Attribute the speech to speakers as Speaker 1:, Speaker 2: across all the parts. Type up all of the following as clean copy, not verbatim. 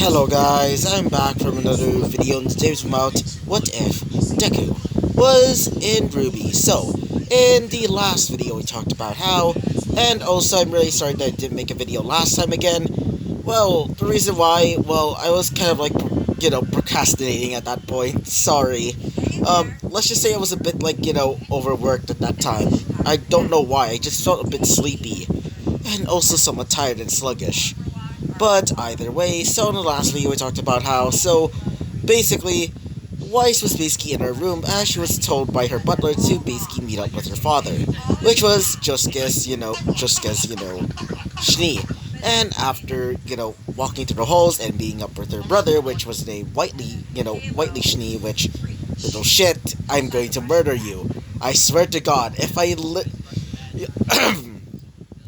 Speaker 1: Hello guys, I'm back from another video, and today's about what if Deku was in RWBY. So, in the last video we talked about how, and also I'm really sorry that I didn't make a video last time again. Well, the reason why, I was kind of like, procrastinating at that point, sorry. Let's just say I was a bit like, overworked at that time. I don't know why, I just felt a bit sleepy, and also somewhat tired and sluggish. But either way, so in the last video we talked about how, basically, Weiss was basically in her room as she was told by her butler to basically meet up with her father, which was just guess, Schnee. And after, walking through the halls and being up with her brother, which was named Whitely Schnee, which, little shit, I'm going to murder you. I swear to God,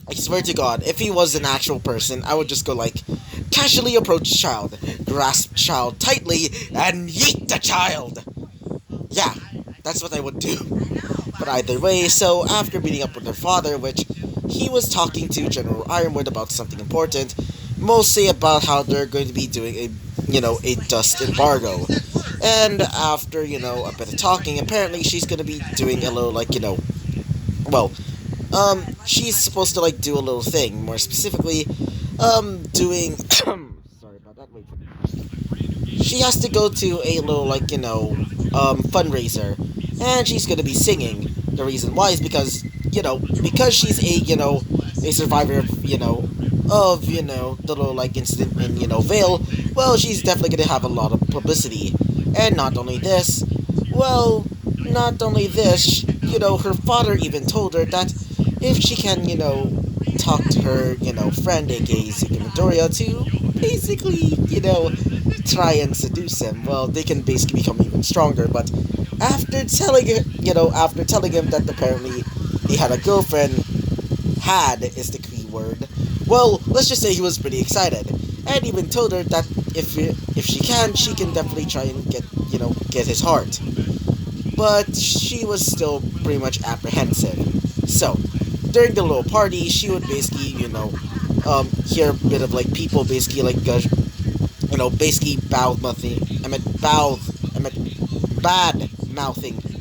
Speaker 1: I swear to God, if he was an actual person, I would just go like, casually approach child, grasp child tightly, and yeet the child! Yeah, that's what I would do. But either way, so after meeting up with her father, which he was talking to General Ironwood about something important, mostly about how they're going to be doing a dust embargo. And after, a bit of talking, apparently she's going to be doing a little, she's supposed to, do a little thing, more specifically, doing, sorry about that, wait for me. She has to go to a little, fundraiser, and she's gonna be singing. The reason why is because, because she's a survivor of, the little, incident in, Vale, well, she's definitely gonna have a lot of publicity. And not only this, her father even told her that if she can, talk to her, friend, aka Zuki Midoriya, to basically, try and seduce him, well, they can basically become even stronger. But after telling him that apparently he had a girlfriend, is the key word, well, let's just say he was pretty excited, and even told her that if she can definitely try and get his heart. But she was still pretty much apprehensive. So, during the little party, she would basically, hear a bit of, people basically, basically bad-mouthing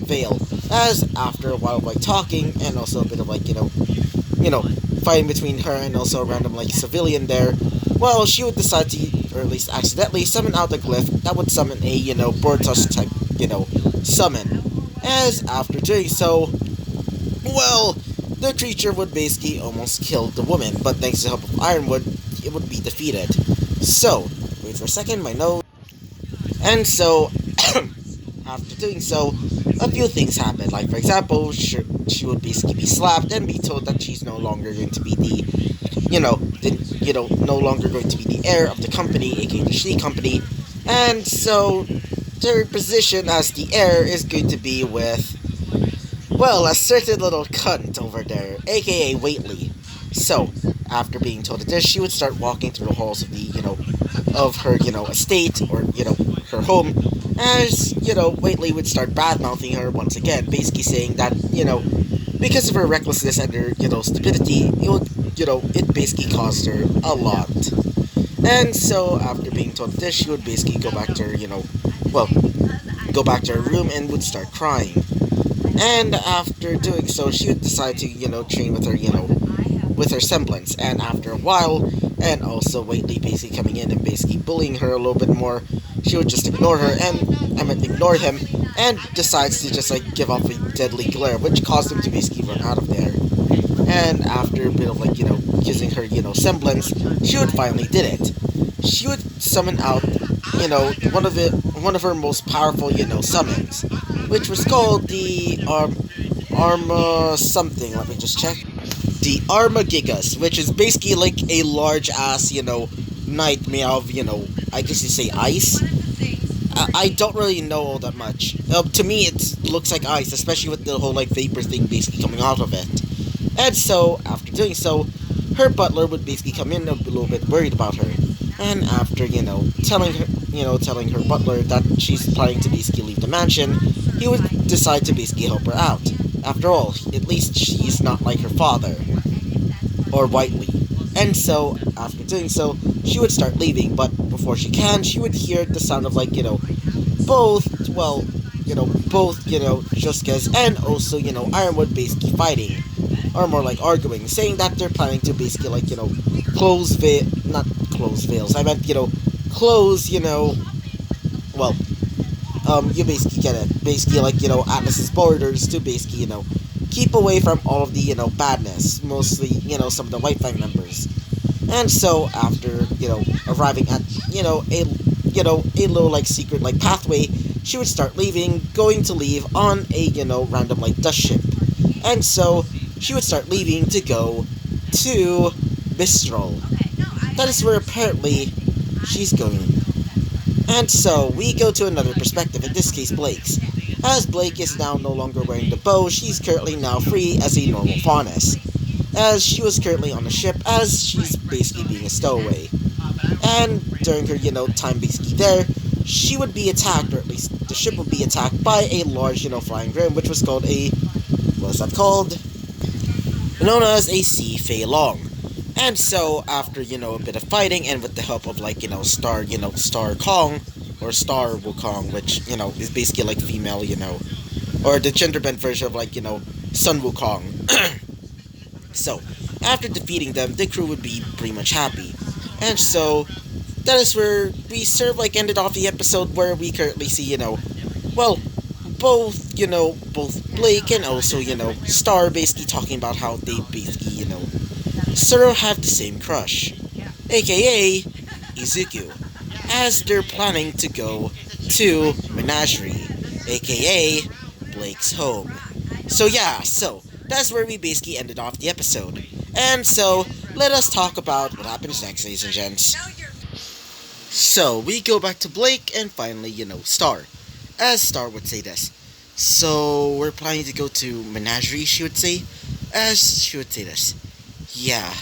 Speaker 1: Vale, as after a while of, talking, and also a bit of, fighting between her and also a random, civilian there, well, she would decide to, or at least accidentally, summon out a glyph that would summon a, Boruto's type, summon. As after doing so, well, the creature would basically almost kill the woman, but thanks to the help of Ironwood, it would be defeated. So, wait for a second, my nose. And so, after doing so, a few things happened. Like, for example, she would basically be slapped and be told that she's no longer going to be no longer going to be the heir of the company, aka the Schnee Company. And so, their position as the heir is going to be with, well, a certain little cunt over there, aka Waitley. So, after being told this, she would start walking through the halls of the, of her, estate, or, her home, as, Waitley would start bad-mouthing her once again, basically saying that, because of her recklessness and her, stupidity, it would, it basically caused her a lot. And so, after being told this, she would basically go back to her, go back to her room and would start crying. And after doing so, she would decide to, train with her, with her semblance. And after a while, and also Waitley basically coming in and basically bullying her a little bit more, she would just ignore her, ignore him, and decides to just, give off a deadly glare, which caused him to basically run out of there. And after a bit of, using her, semblance, she would finally did it. She would summon out, one of her most powerful, summons, which was called the, Arma something, let me just check. The Armagigas, which is basically a large-ass, nightmare of, I guess you say ice? I don't really know all that much. To me, it looks like ice, especially with the whole, vapor thing basically coming out of it. And so, after doing so, her butler would basically come in a little bit worried about her. And after, telling her butler that she's planning to basically leave the mansion, he would decide to basically help her out. After all, at least she's not like her father, or Whiteley. And so, after doing so, she would start leaving, but before she can, she would hear the sound of like, both, well, both, Juskes and also, Ironwood basically fighting, or more like arguing, saying that they're planning to basically like, not close veils, I meant, close, well, you basically get it. Basically, like, Atlas's borders to basically, keep away from all of the, badness. Mostly, some of the White Fang members. And so, after, arriving at, a little, like, secret, like, pathway, she would start leaving, going to leave on a, random, like, dust ship. And so, she would start leaving to go to Bistro. That is where apparently she's going. And so, we go to another perspective, in this case Blake's. As Blake is now no longer wearing the bow, she's currently now free as a normal faunus. As she was currently on the ship, as she's basically being a stowaway. And during her, time basically there, she would be attacked, or at least the ship would be attacked by a large, flying grim, which was called a, what is that called? Known as a Sea Fei Long. And so, after, a bit of fighting, and with the help of, like, Star Kong, or Star Wukong, which, is basically, like, female, or the gender-bent version of, like, Sun Wukong. So, after defeating them, the crew would be pretty much happy. And so, that is where we sort of, like, ended off the episode where we currently see, well, both, both Blake and also, Star basically talking about how they basically, sort of have the same crush, aka Izuku, as they're planning to go to Menagerie, aka Blake's home. So yeah, so that's where we basically ended off the episode. And so, let us talk about what happens next, ladies and gents. So, we go back to Blake and finally, Star. As Star would say this. So, we're planning to go to Menagerie, she would say. As she would say this. Yeah,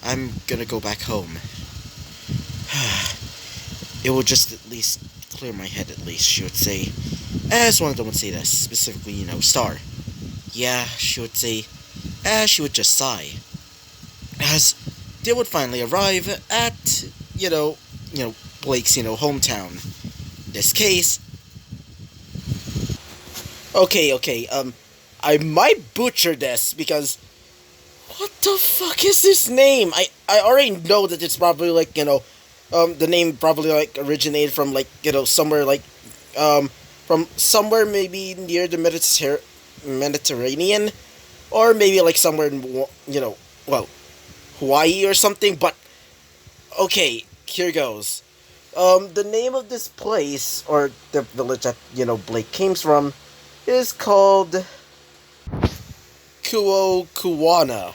Speaker 1: I'm gonna go back home. It will just at least clear my head, at least, she would say. As one of them would say this, specifically, Star. Yeah, she would say, as she would just sigh. As they would finally arrive at, Blake's, hometown. In this case... Okay, I might butcher this, because... What the fuck is this name? I already know that it's probably, like, the name probably, like, originated from, like, somewhere, like, from somewhere maybe near the Mediterranean, or maybe, like, somewhere in, well, Hawaii or something, but, okay, here goes. The name of this place, or the village that, Blake came from, is called Kuwana.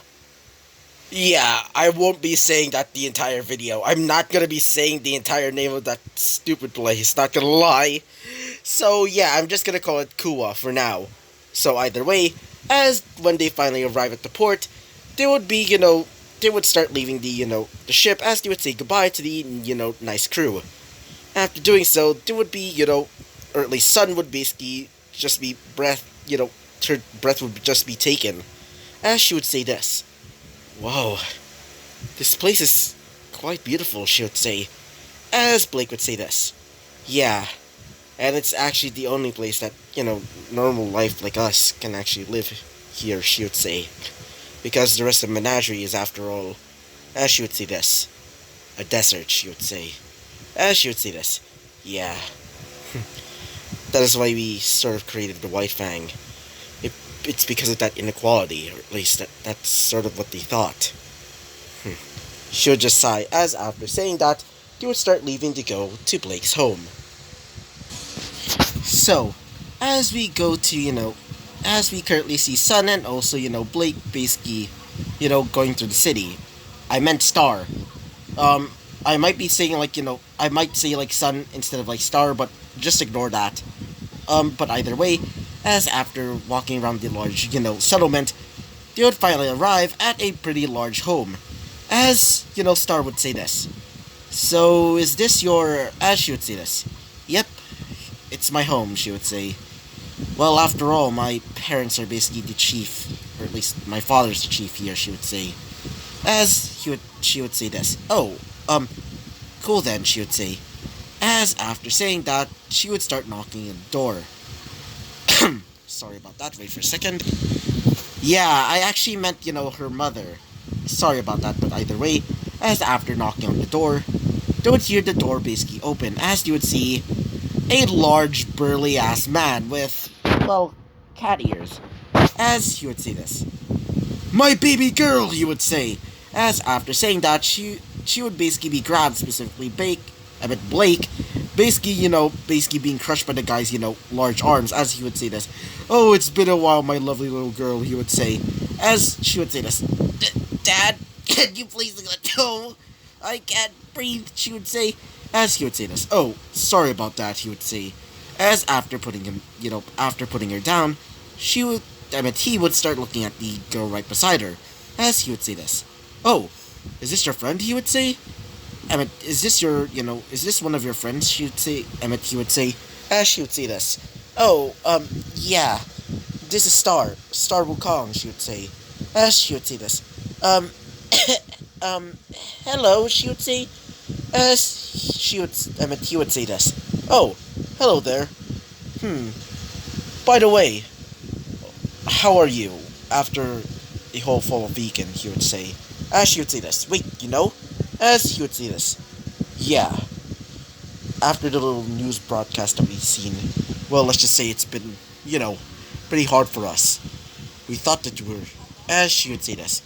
Speaker 1: Yeah, I won't be saying that the entire video. I'm not gonna be saying the entire name of that stupid place, not gonna lie. So yeah, I'm just gonna call it Kuwa for now. So either way, as when they finally arrive at the port, they would be, they would start leaving the, the ship, as they would say goodbye to the, nice crew. After doing so, they would be, or at least Sun would basically just be her breath would just be taken. As she would say this. Whoa, this place is quite beautiful, she would say. As Blake would say this. Yeah, and it's actually the only place that, normal life like us can actually live here, she would say. Because the rest of Menagerie is, after all, as she would say this, a desert, she would say. As she would say this. Yeah. That is why we sort of created the White Fang. It's because of that inequality, or at least that's sort of what they thought. She would just sigh, as after saying that, they would start leaving to go to Blake's home. So, as we go to, as we currently see Sun and also, Blake basically, going through the city. I meant Star. I might be saying, like, I might say, like, Sun instead of, like, Star, but just ignore that. But either way, as after walking around the large, settlement, they would finally arrive at a pretty large home. As, Star would say this. So, is this your... As she would say this. Yep, it's my home, she would say. Well, after all, my parents are basically the chief, or at least my father's the chief here, she would say. As she would say this. Oh, um, cool then, she would say. As after saying that, she would start knocking on the door. Sorry about that, wait for a second. Yeah, I actually meant, her mother. Sorry about that, but either way, as after knocking on the door, they would hear the door basically open, as you would see a large, burly-ass man with, well, cat ears. As he would say this. My baby girl, he would say. As after saying that, she would basically be grabbed, specifically Blake, basically, basically being crushed by the guy's, large arms, as he would say this. Oh, it's been a while, my lovely little girl, he would say. As she would say this. Dad, can you please let go? I can't breathe, she would say. As he would say this. Oh, sorry about that, he would say. As after putting her down, he would start looking at the girl right beside her. As he would say this. Oh, is this your friend, he would say? Is this one of your friends, she would say? He would say. As she would say this. Oh, yeah. This is Star Wukong, she would say. As she would say this. Hello, she would say. He would say this. Oh, hello there. By the way, how are you after a whole full of vegan, he would say. As she would say this. Wait, As he would say this. Yeah. After the little news broadcast that we've seen, well, let's just say it's been, pretty hard for us. We thought that you were... As she would say this.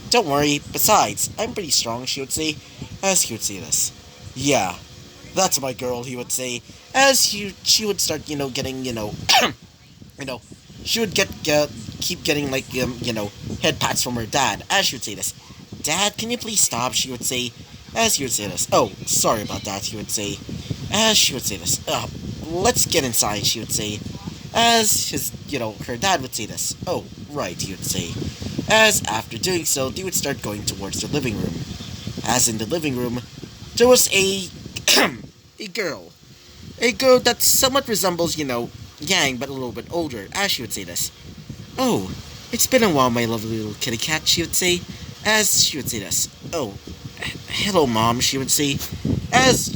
Speaker 1: Don't worry, besides, I'm pretty strong, she would say. As he would say this. Yeah, that's my girl, he would say. As she would start, getting, she would keep getting, like, head pats from her dad. As she would say this. Dad, can you please stop, she would say. As he would say this. Oh, sorry about that, he would say. As she would say this. Let's get inside, she would say. As her dad would say this. Oh, right, he would say. As after doing so, they would start going towards the living room. As in the living room, there was a girl. A girl that somewhat resembles, Yang, but a little bit older. As she would say this. Oh, it's been a while, my lovely little kitty cat, she would say. As she would say this. Oh, hello, Mom, she would say. As,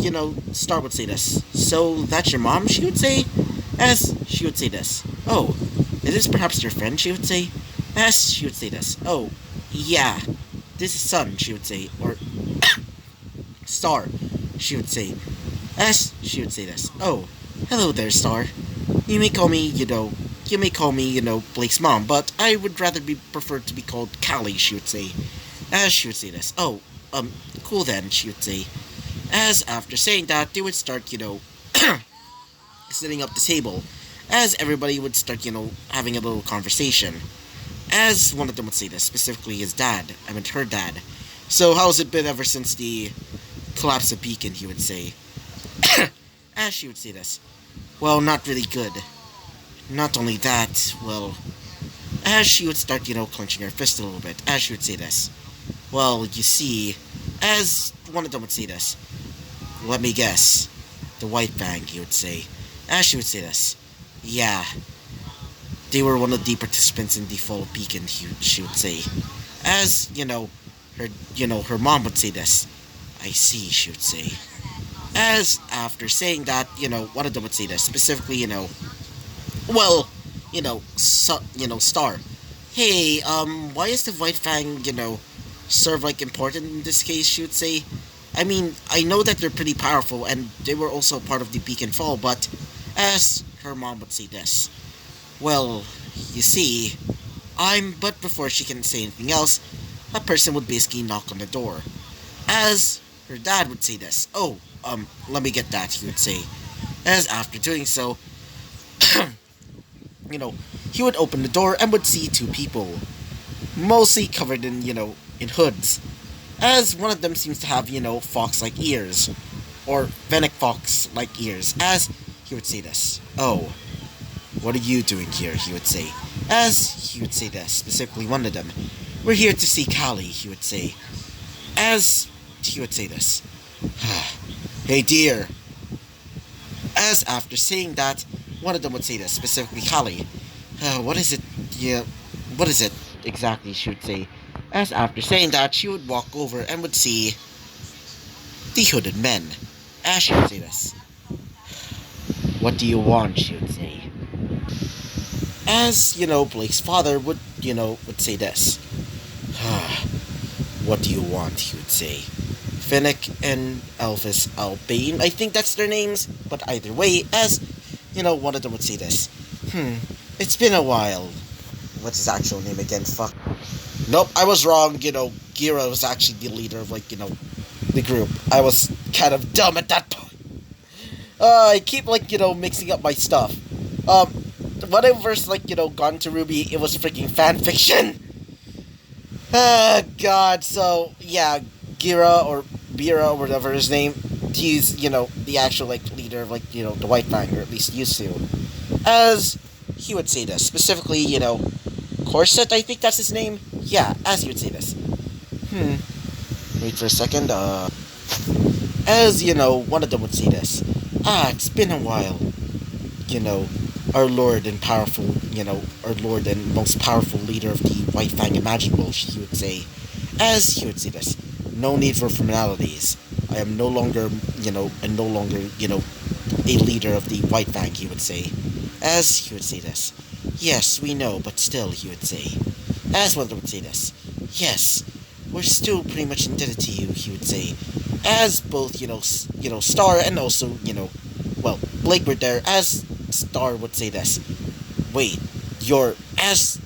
Speaker 1: Star would say this. So, that's your mom, she would say. As she would say this. Oh, is this perhaps your friend, she would say. As she would say this. Oh, yeah. This is Son, she would say. Or, Star, she would say. As she would say this. Oh, hello there, Star. You may call me, Blake's mom, but I would rather be preferred to be called Callie, she would say. As she would say this. Oh, cool then, she would say. As after saying that, they would start, setting up the table. As everybody would start, having a little conversation. As one of them would say this, specifically his dad. Her dad. So how's it been ever since the collapse of Beacon, he would say. As she would say this. Well, not really good. Not only that, well... As she would start, clenching her fist a little bit. As she would say this. Well, you see... As one of them would say this. Let me guess. The White Fang, he would say. As she would say this. Yeah. They were one of the participants in the fall of Beacon, she would say. As, her mom would say this. I see, she would say. As after saying that, one of them would say this. Specifically, Star. Hey, why is the White Fang, sort of like important in this case, she would say. I mean, I know that they're pretty powerful, and they were also part of the Beacon Fall, but as her mom would say this. Well, you see, but before she can say anything else, a person would basically knock on the door. As her dad would say this. Oh, let me get that, he would say. As after doing so, he would open the door and would see two people, mostly covered in, in hoods. As one of them seems to have, fox-like ears, or Fennec fox-like ears. As he would say this. Oh, what are you doing here, he would say. As he would say this, specifically one of them. We're here to see Callie, he would say. As he would say this. Hey, dear. As after saying that, one of them would say this, specifically Callie. What is it? Yeah, what is it exactly, she would say. As after saying that, she would walk over and would see The hooded men, as she would say this. What do you want, she would say. As, Blake's father would say this. What do you want, he would say. Finnick and Elvis Albane, I think that's their names, but either way, as, one of them would say this. It's been a while. What's his actual name again? Fuck. Nope, I was wrong, Gira was actually the leader of, the group. I was kind of dumb at that point. I keep, mixing up my stuff. When I first, gone to RWBY, it was freaking fanfiction. God, so, yeah, Gira, or Bira, or whatever his name, he's, the actual, leader of, the White Fang, or at least used to. As he would say this, specifically, Corset, I think that's his name? Yeah, as he would say this. Wait for a second, as, one of them would say this. It's been a while. Our lord and powerful, our lord and most powerful leader of the White Fang imaginable, he would say. As he would say this. No need for formalities. I am no longer, and no longer, a leader of the White Fang, he would say. As he would say this. Yes, we know, but still, he would say. As one of them would say this. Yes, we're still pretty much indebted to you, he would say. As both, Star and also, Blake were there, as Star would say this. Wait, as,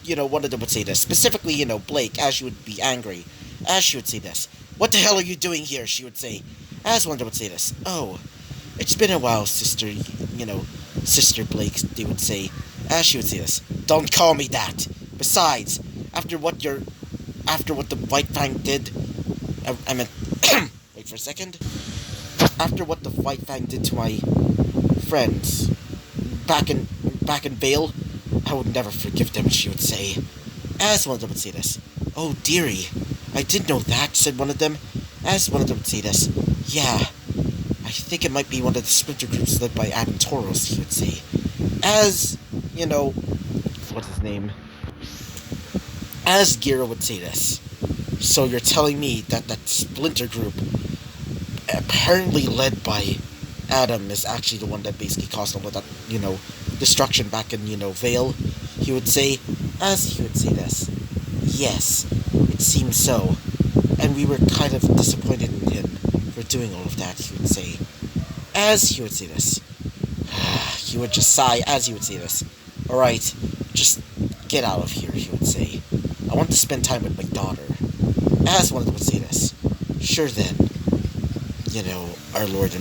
Speaker 1: one of them would say this. Specifically, Blake, as she would be angry. As she would say this. What the hell are you doing here, she would say. As one of them would say this. Oh, it's been a while, sister, Sister Blake, they would say. As she would say this. Don't call me that. Besides, after what the White Fang did, I meant, wait for a second. After what the White Fang did to my friends back in Vale, I would never forgive them, she would say. As one of them would say this. Oh, dearie, I didn't know that, said one of them. As one of them would say this. Yeah, I think it might be one of the splinter groups led by Adam Toros, he would say. As, what's his name? As Gira would say this. So you're telling me that splinter group, apparently led by Adam, is actually the one that basically caused all of that, destruction back in, Vale, he would say. As he would say this. Yes, it seems so. And we were kind of disappointed in him for doing all of that, he would say. As he would say this. He would just sigh as he would say this. Alright, just get out of here, he would say. I want to spend time with my daughter. As one of them would say this. Sure then. Our lord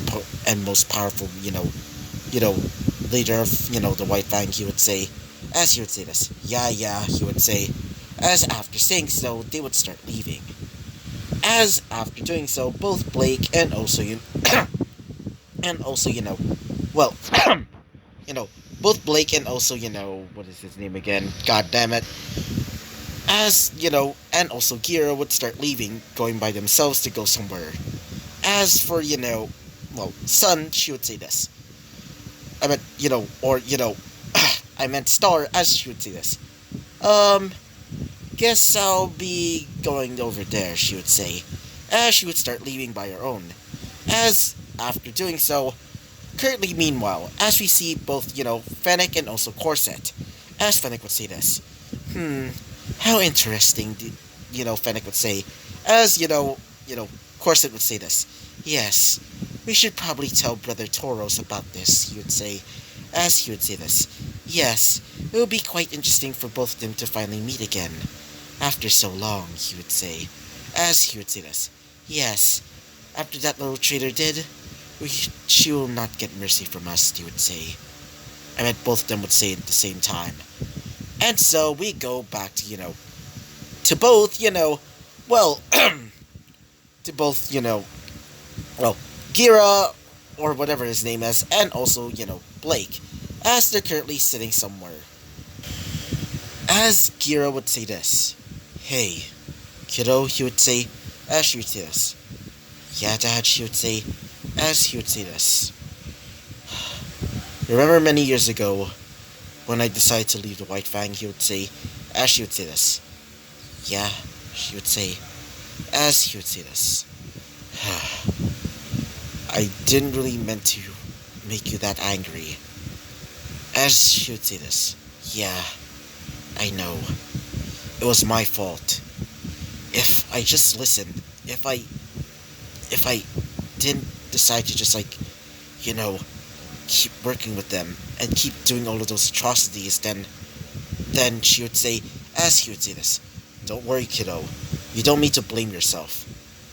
Speaker 1: and most powerful, leader of, the White Fang, he would say. As he would say this. Yeah, he would say. As after saying so, they would start leaving. As after doing so, both Blake and also, both Blake and also, what is his name again? God damn it. As, and also Gira would start leaving, going by themselves to go somewhere. As for, Sun, she would say this. I meant, I meant Star, as she would say this. Guess I'll be going over there, she would say. As she would start leaving by her own. As, after doing so, currently meanwhile, as we see both, Fennec and also Corset. As Fennec would say this. How interesting, Fennec would say. As, Corset would say this. Yes, we should probably tell Brother Toros about this, he would say. As he would say this. Yes, it would be quite interesting for both of them to finally meet again. After so long, he would say. As he would say this. Yes, after that little traitor did, she will not get mercy from us, he would say. I meant both of them would say it at the same time. And so we go back to, to both, to both, Gira, or whatever his name is, and also, Blake, as they're currently sitting somewhere. As Gira would say this. Hey, kiddo, he would say, as she would say this. Yeah, Dad, she would say, as he would say this. Remember many years ago, when I decided to leave the White Fang, he would say, as she would say this. Yeah, she would say, as he would say this. I didn't really meant to make you that angry. As she would say this. Yeah, I know. It was my fault. If I just listened, if I didn't decide to just you know, keep working with them and keep doing all of those atrocities, then she would say, as he would say this, don't worry, kiddo. You don't need to blame yourself.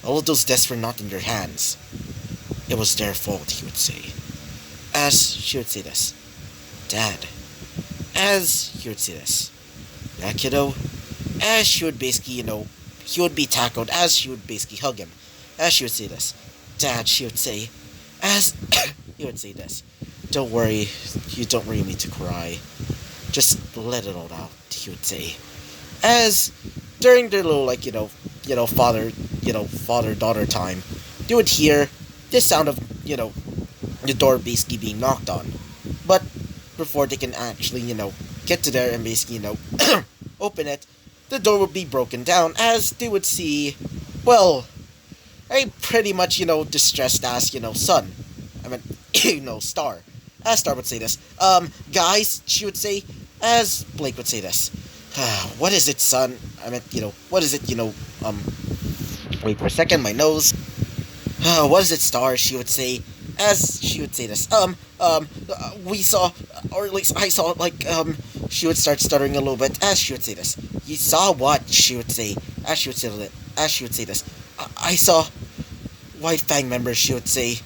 Speaker 1: All of those deaths were not in your hands. It was their fault, he would say. As she would say this, Dad. As he would say this, yeah, kiddo. As she would basically, he would be tackled as she would basically hug him. As she would say this, Dad, she would say, as he would say this, don't worry, you don't really need to cry. Just let it all out, he would say. As during their little, father-daughter time, you would hear this sound of, the door basically being knocked on. But before they can actually, get to there and basically, open it, the door would be broken down as they would see, well, a pretty much, distressed ass, son. I mean, Star. As Star would say this, guys, she would say, as Blake would say this, what is it, son? I meant, what is it, wait for a second, my nose. What is it, Star? She would say, as she would say this, we saw, or at least I saw, she would start stuttering a little bit, as she would say this. You saw what? She would say, as she would say this. I saw White Fang members, she would say,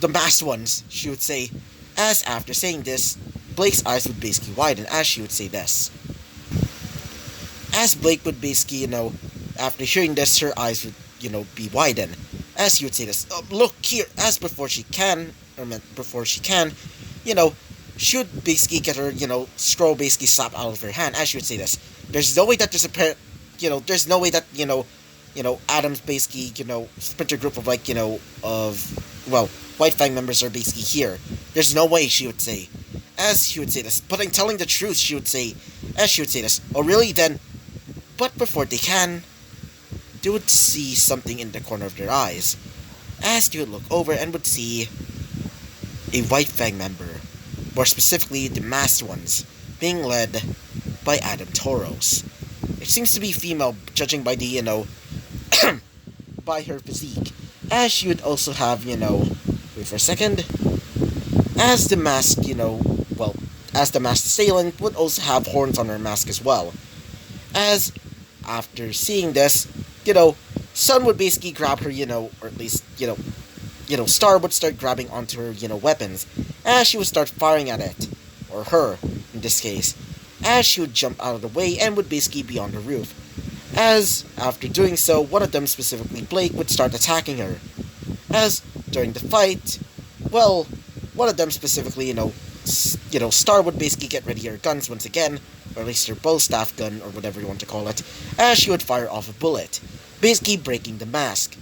Speaker 1: the masked ones, she would say, as after saying this, Blake's eyes would basically widen, as she would say this. As Blake would basically, after hearing this, her eyes would, be widened. As he would say this, look here, as before she can, she would basically get her, scroll basically slapped out of her hand, as she would say this. There's no way that there's no way that, Adam's basically, splinter group of, White Fang members are basically here. There's no way, she would say. As she would say this, but I'm telling the truth, she would say, as she would say this. Oh, really? Then, but before they can, they would see something in the corner of their eyes. As they would look over and would see a White Fang member, more specifically the masked ones, being led by Adam Toros. It seems to be female, judging by the, by her physique. As she would also have, wait for a second, as the mask, as the masked assailant would also have horns on her mask as well. As, after seeing this, Sun would basically grab her, or at least, Star would start grabbing onto her, weapons, as she would start firing at it, or her, in this case, as she would jump out of the way and would basically be on the roof. As, after doing so, one of them, specifically Blake, would start attacking her. As, during the fight, well, one of them specifically, Star would basically get ready her guns once again, or at least her bow staff gun, or whatever you want to call it, as she would fire off a bullet, basically breaking the mask.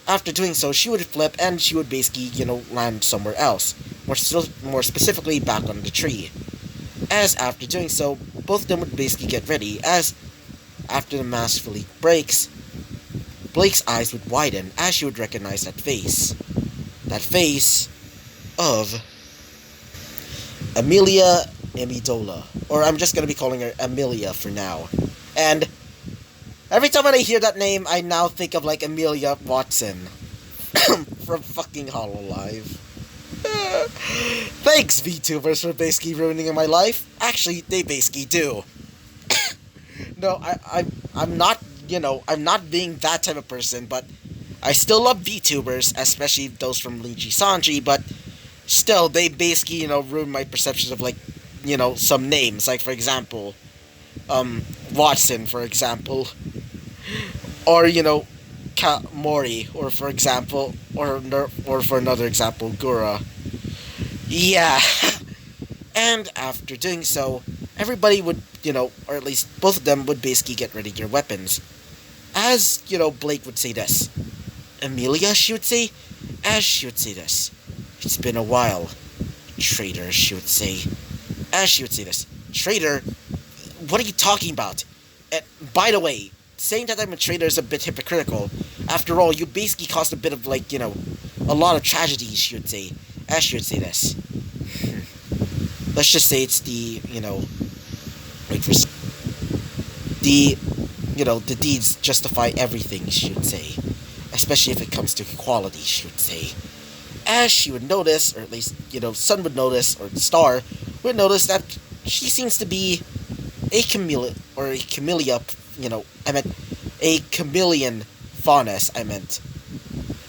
Speaker 1: After doing so, she would flip and she would basically, land somewhere else, more specifically back on the tree. As after doing so, both of them would basically get ready, as after the mask fully breaks, Blake's eyes would widen as she would recognize that face. That face of Amelia Amidola. Or I'm just going to be calling her Amelia for now. And every time when I hear that name, I now think of Amelia Watson from fucking Hololive. Thanks, VTubers, for basically ruining my life. Actually, they basically do. No, I'm not, I'm not being that type of person, but I still love VTubers, especially those from Leiji Sanji, but still, they basically, ruin my perceptions of, some names, for example, Watson, for example, or, Mori, or for example, or for another example, Gura. Yeah. And after doing so, everybody would, or at least both of them would basically get ready their weapons. As, Blake would say this. Amelia, she would say, as she would say this. It's been a while. Traitor, she would say. As she would say this. Traitor? What are you talking about? And, by the way, saying that I'm a traitor is a bit hypocritical. After all, you basically caused a bit of, like, a lot of tragedies, she would say. As she would say this. Let's just say it's the, wait for the, the deeds justify everything, she would say. Especially if it comes to equality, she would say. As she would notice, or at least, Sun would notice, or the Star would notice that she seems to be a chameleon, or a camellia, I meant a chameleon faunus,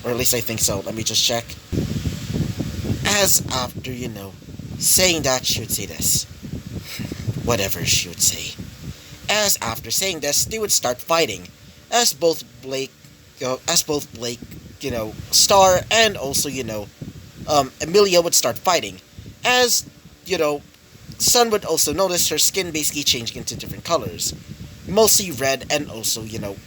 Speaker 1: or at least I think so. Let me just check. As after, saying that, she would say this. Whatever, she would say. As after saying this, they would start fighting. As both Blake, Star, and also, Amelia would start fighting. As, Sun would also notice her skin basically changing into different colors. Mostly red and also, yellow.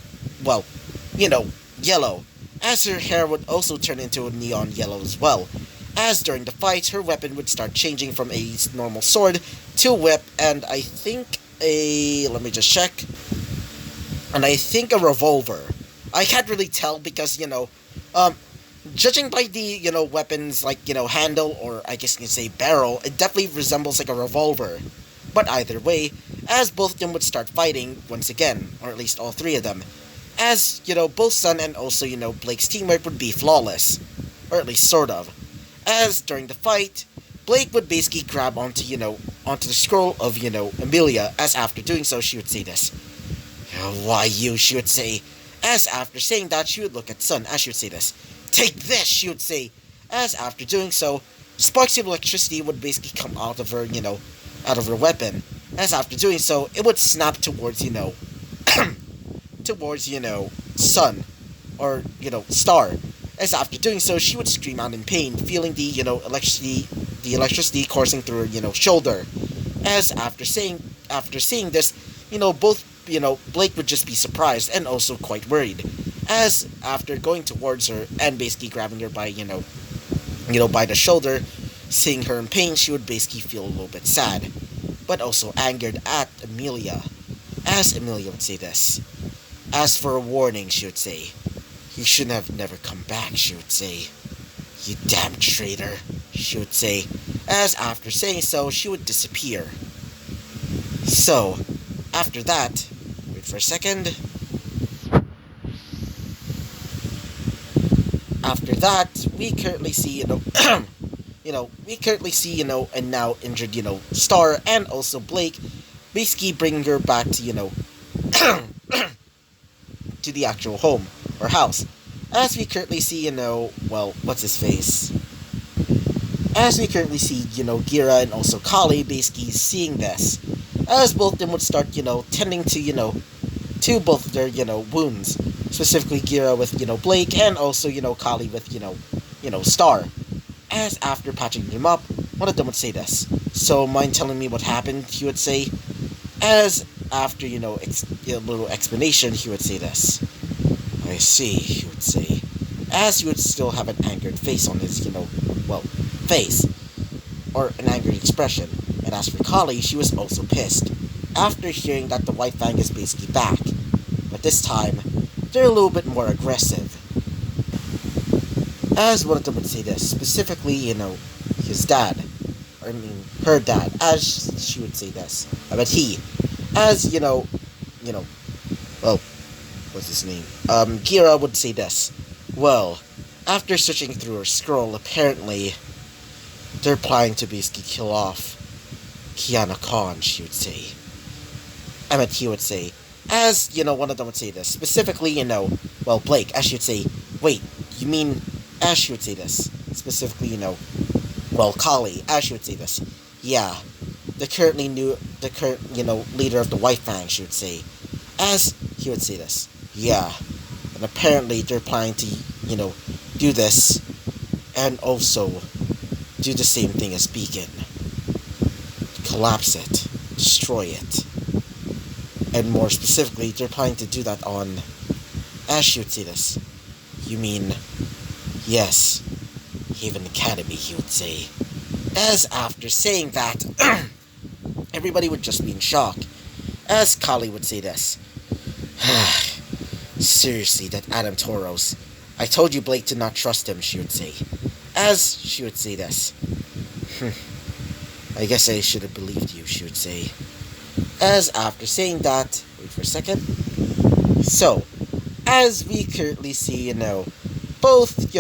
Speaker 1: As her hair would also turn into a neon yellow as well. As during the fight, her weapon would start changing from a normal sword to a whip, and I think let me just check. And I think a revolver. I can't really tell because, judging by the, weapons, like, handle, or I guess you can say barrel, it definitely resembles like a revolver. But either way, as both of them would start fighting once again, or at least all three of them, as, both Sun and also, Blake's teamwork would be flawless. Or at least sort of. As during the fight, Blake would basically grab onto the scroll of, Amelia, as after doing so, she would say this. Why you, she would say. As after saying that, she would look at Sun, as she would say this. Take this, she would say. As after doing so, sparks of electricity would basically come out of her, out of her weapon. As after doing so, it would snap towards, towards, Sun, or, Star. As after doing so, she would scream out in pain, feeling the, electricity coursing through her, shoulder. As after seeing this, both, Blake would just be surprised and also quite worried. As after going towards her and basically grabbing her by, by the shoulder, seeing her in pain, she would basically feel a little bit sad, but also angered at Amelia. As Amelia would say this. As for a warning, she would say. You shouldn't have never come back, she would say. You damn traitor, she would say. As after saying so, she would disappear. So, after that, wait for a second. After that, we currently see, and now injured, Star and also Blake, basically bringing her back to, to the actual home, or house. As we currently see, what's his face? As we currently see, Gira and also Kali basically seeing this. As both of them would start, tending to both of their, wounds. Specifically Gira with, Blake, and also, Kali with, Star. As after patching them up, one of them would say this. So, mind telling me what happened, he would say. As after, a little explanation, he would say this. I see, he would say. As he would still have an angered face on his, face. Or an angered expression. And as for Kali, she was also pissed. After hearing that the White Fang is basically back. But this time, they're a little bit more aggressive. As one of them would say this, specifically, his dad. Her dad, as she would say this. But he, as, what's his name? Gira would say this. Well, after searching through her scroll, apparently, they're planning to basically kill off Kiana Khan, she would say. He would say. As, one of them would say this. Specifically, Blake, as she would say, wait, you mean, as she would say this. Specifically, Kali, as she would say this. Yeah, the current, leader of the White Fang, she would say. As he would say this. Yeah, and apparently they're planning to, do this, and also do the same thing as Beacon. Collapse it. Destroy it. And more specifically, they're planning to do that on... As she would say this. You mean... Yes. Haven Academy, he would say. As after saying that, everybody would just be in shock. As Kali would say this. Seriously, that Adam Toros. I told you, Blake, to not trust him, she would say. As she would say this. I guess I should have believed you, she would say. As after saying that, wait for a second. So, as we currently see, both,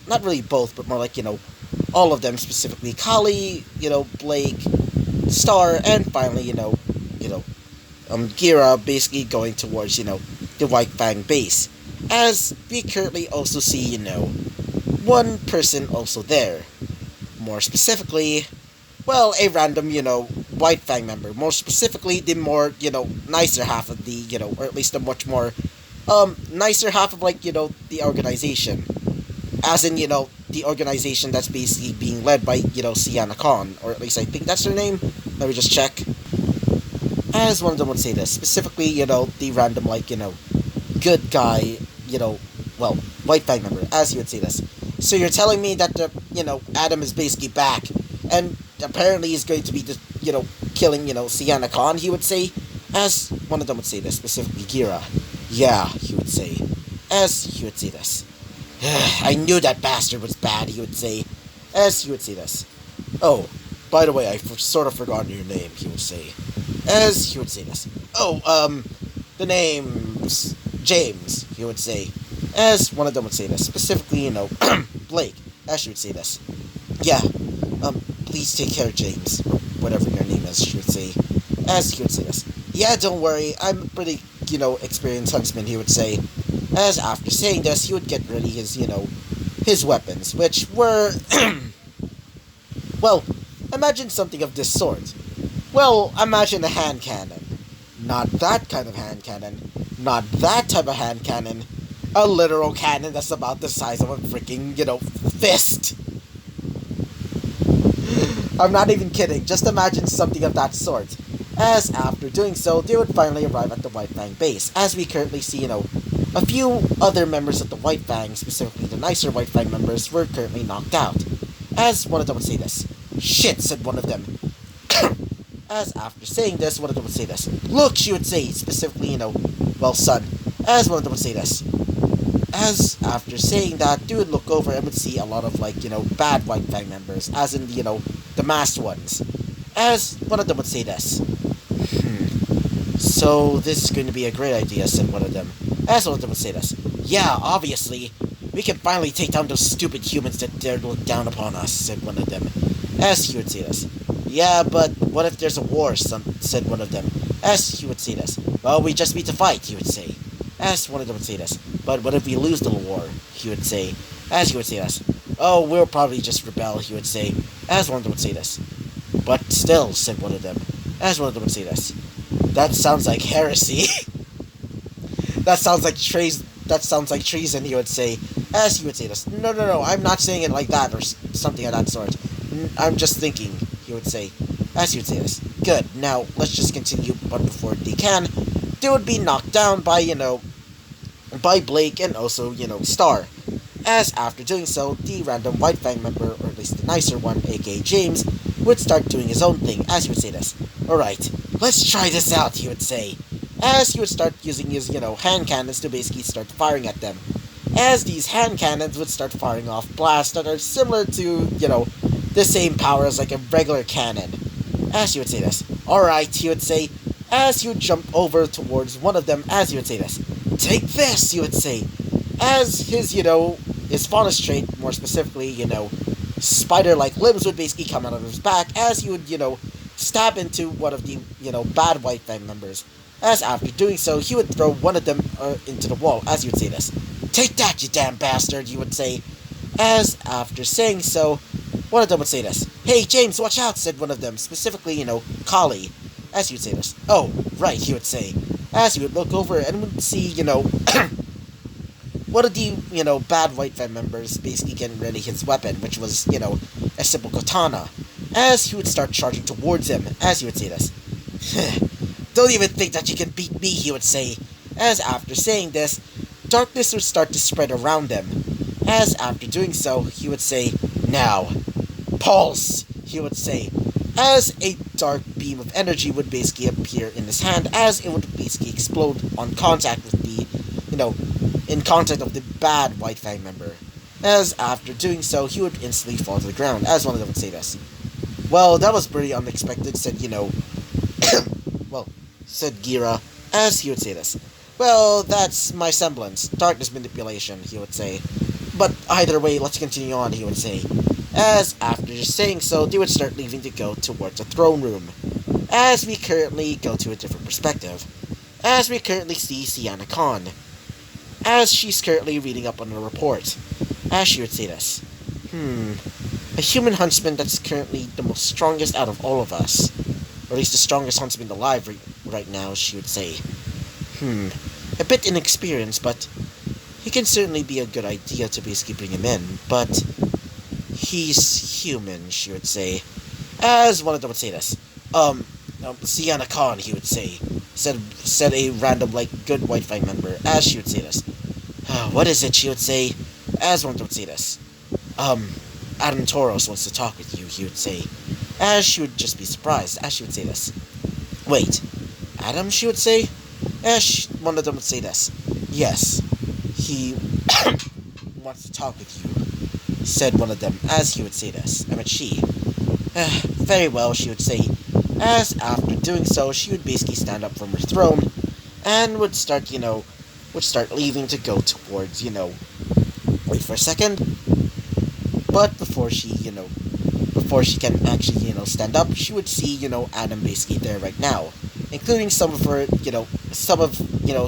Speaker 1: not really both, but more like, all of them specifically, Kali, Blake, Star, and finally, Gira basically going towards, the White Fang base. As we currently also see, one person also there. More specifically, well, a random, White Fang member. More specifically, the more, nicer half of the, or at least a much more, nicer half of, like, the organization. As in, the organization that's basically being led by, Sienna, or at least I think that's her name. Let me just check. As one of them would say this, specifically, the random, like, good guy, well, White Fang member, as he would say this. So you're telling me that, Adam is basically back, and apparently he's going to be, killing, Sienna, he would say, as one of them would say this, specifically Gira. Yeah, he would say, as he would say this. I knew that bastard was bad, he would say, as he would say this. Oh, by the way, I sort of forgotten your name, he would say, as he would say this. Oh, the name's James, he would say, as one of them would say this, specifically, Blake, as she would say this. Yeah, please take care, James, or whatever your name is, she would say, as he would say this. Yeah, don't worry, I'm a pretty, experienced huntsman, he would say, as after saying this, he would get ready his, his weapons, which were, well, imagine something of this sort. Well, imagine a hand cannon. Not that kind of hand cannon. Not that type of hand cannon. A literal cannon that's about the size of a freaking, fist. I'm not even kidding. Just imagine something of that sort. As after doing so, they would finally arrive at the White Fang base. As we currently see, a few other members of the White Fang, specifically the nicer White Fang members, were currently knocked out. As one of them would say this. Shit, said one of them. As after saying this, one of them would say this. Look, she would say, specifically, well, son. As one of them would say this. As after saying that, they would look over and would see a lot of, like, bad White Fang members. As in, the masked ones. As one of them would say this. So, this is going to be a great idea, said one of them. As one of them would say this. Yeah, obviously. We can finally take down those stupid humans that dare to look down upon us, said one of them. As he would say this. Yeah, but what if there's a war, said one of them. As he would say this. Well, we just need to fight, he would say. As one of them would say this. But what if we lose the war, he would say. As he would say this. Oh, we'll probably just rebel, he would say. As one of them would say this. But still, said one of them. As one of them would say this. That sounds like heresy. That sounds like treason, he would say. As he would say this. No, I'm not saying it like that, or something of that sort. I'm just thinking, he would say. As he would say this. Good, now, let's just continue, but before they can, they would be knocked down by, by Blake and also, Star. As after doing so, the random White Fang member, or at least the nicer one, aka James, would start doing his own thing, as he would say this. Alright, let's try this out, he would say. As he would start using his, hand cannons to basically start firing at them. As these hand cannons would start firing off blasts that are similar to, the same power as like a regular cannon. As he would say this. Alright, he would say, as he would jump over towards one of them, as he would say this. Take this, he would say. As his, his faunus trait, more specifically, spider-like limbs would basically come out of his back, as he would, stab into one of the, bad White Fang members. As after doing so, he would throw one of them into the wall, as he would say this. Take that, you damn bastard, he would say. As after saying so, one of them would say this. Hey, James, watch out, said one of them, specifically, Kali. As he would say this. Oh, right, he would say. As he would look over and would see, one of the, bad White Fang members basically getting ready his weapon, which was, a simple katana. As he would start charging towards him, as he would say this. Don't even think that you can beat me, he would say. As after saying this, darkness would start to spread around them. As after doing so, he would say, now, pulse, he would say. As a dark beam of energy would basically appear in his hand, as it would basically explode on contact with the, in contact of the bad White Fang member. As after doing so, he would instantly fall to the ground, as one of them would say this. Well, that was pretty unexpected, said, well, said Gira, as he would say this. Well, that's my semblance. Darkness manipulation, he would say. But either way, let's continue on, he would say. As after just saying so, they would start leaving to go towards the throne room. As we currently go to a different perspective. As we currently see Sienna Khan. As she's currently reading up on a report. As she would say this. A human huntsman that's currently the most strongest out of all of us. Or at least the strongest huntsman alive right now, she would say. A bit inexperienced, but he can certainly be a good idea to basically bring him in, but he's human, she would say. As one of them would say this. Sienna Khan, he would say. Said a random, good White Fang member, as she would say this. What is it, she would say. As one of them would say this. Adam Toros wants to talk with you, he would say. As she would just be surprised, as she would say this. Wait, Adam, she would say? As one of them would say this. Yes, he wants to talk with you, said one of them, as he would say this. She. Very well, she would say. As after doing so, she would basically stand up from her throne, and would start leaving to go towards, wait for a second. But before she can actually, stand up, she would see, Adam basically there right now, including some of her,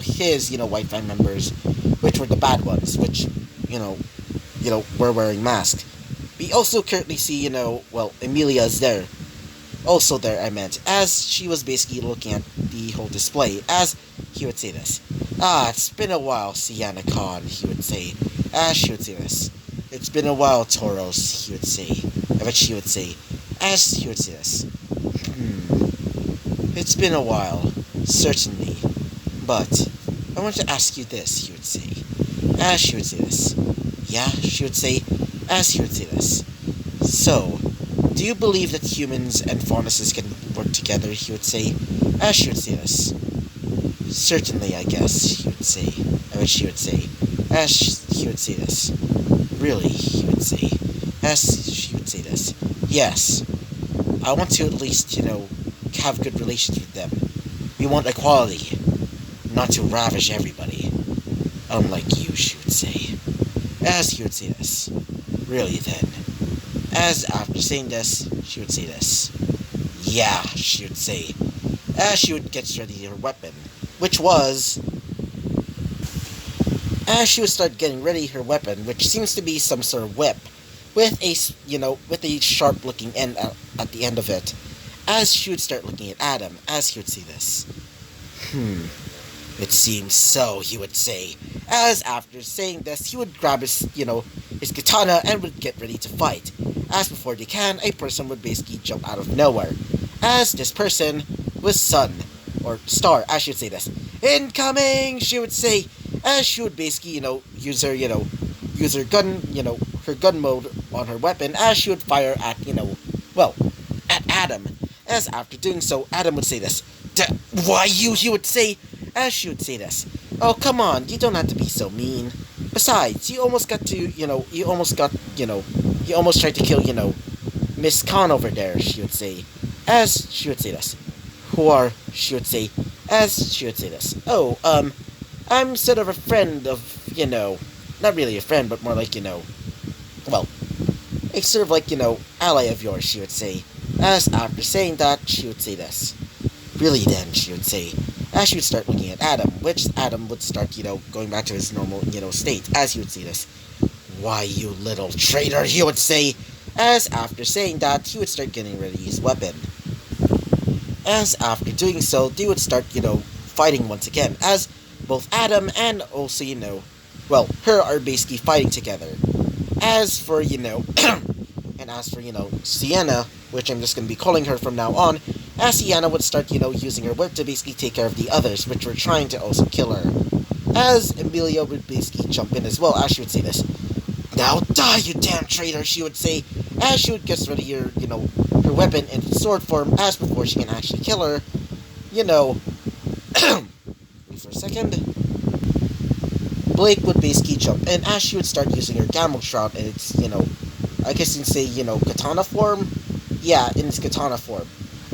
Speaker 1: his, White Fang members, which were the bad ones, which, were wearing masks. We also currently see, Emilia is there. Also there, I meant, as she was basically looking at the whole display, as he would say this. It's been a while, Sienna Khan, he would say, as she would say this. It's been a while, Toros, he would say. She would say, as he would say this. It's been a while, certainly. But I want to ask you this, he would say. As she would say this. Yeah, she would say, as he would say this. So, do you believe that humans and faunuses can work together, he would say. As she would say this. Certainly, I guess, he would say. She would say. As he would say this. Really, he would say. As she would say this. Yes. I want to at least, have good relations with them. We want equality. Not to ravish everybody. Unlike you, she would say. As he would say this. Really then. As after saying this, she would say this. Yeah, she would say. As she would get ready her weapon. Which was... As she would start getting ready her weapon, which seems to be some sort of whip, with a sharp-looking end at the end of it, as she would start looking at Adam, as he would see this. It seems so, he would say. As after saying this, he would grab his katana and would get ready to fight. As before they can, a person would basically jump out of nowhere. As this person was Sun, or Star, as she would say this. Incoming, she would say, as she would basically, use her gun, her gun mode on her weapon, as she would fire at, at Adam. As after doing so, Adam would say this. Why you, he would say, as she would say this. Oh, come on, you don't have to be so mean. Besides, you almost tried to kill, Miss Khan over there, she would say. As she would say this. Who are, she would say, as she would say this. Oh, I'm sort of a friend of, not really a friend, but more like, a sort of ally of yours, she would say. As after saying that, she would say this. Really then, she would say. As she would start looking at Adam, which Adam would start, going back to his normal, state, as he would say this. Why, you little traitor, he would say. As after saying that, he would start getting ready his weapon. As after doing so, they would start, fighting once again, as both Adam and also, her are basically fighting together. As for, and as for, Sienna, which I'm just going to be calling her from now on, as Sienna would start, using her whip to basically take care of the others, which were trying to also kill her. As Emilia would basically jump in as well, as she would say this. Now die, you damn traitor, she would say, as she would get ready her, her weapon in sword form, as before she can actually kill her, wait for a second. Blake would basically jump in as she would start using her Gamma Shroud and its, I guess you can say, katana form? Yeah, in its katana form.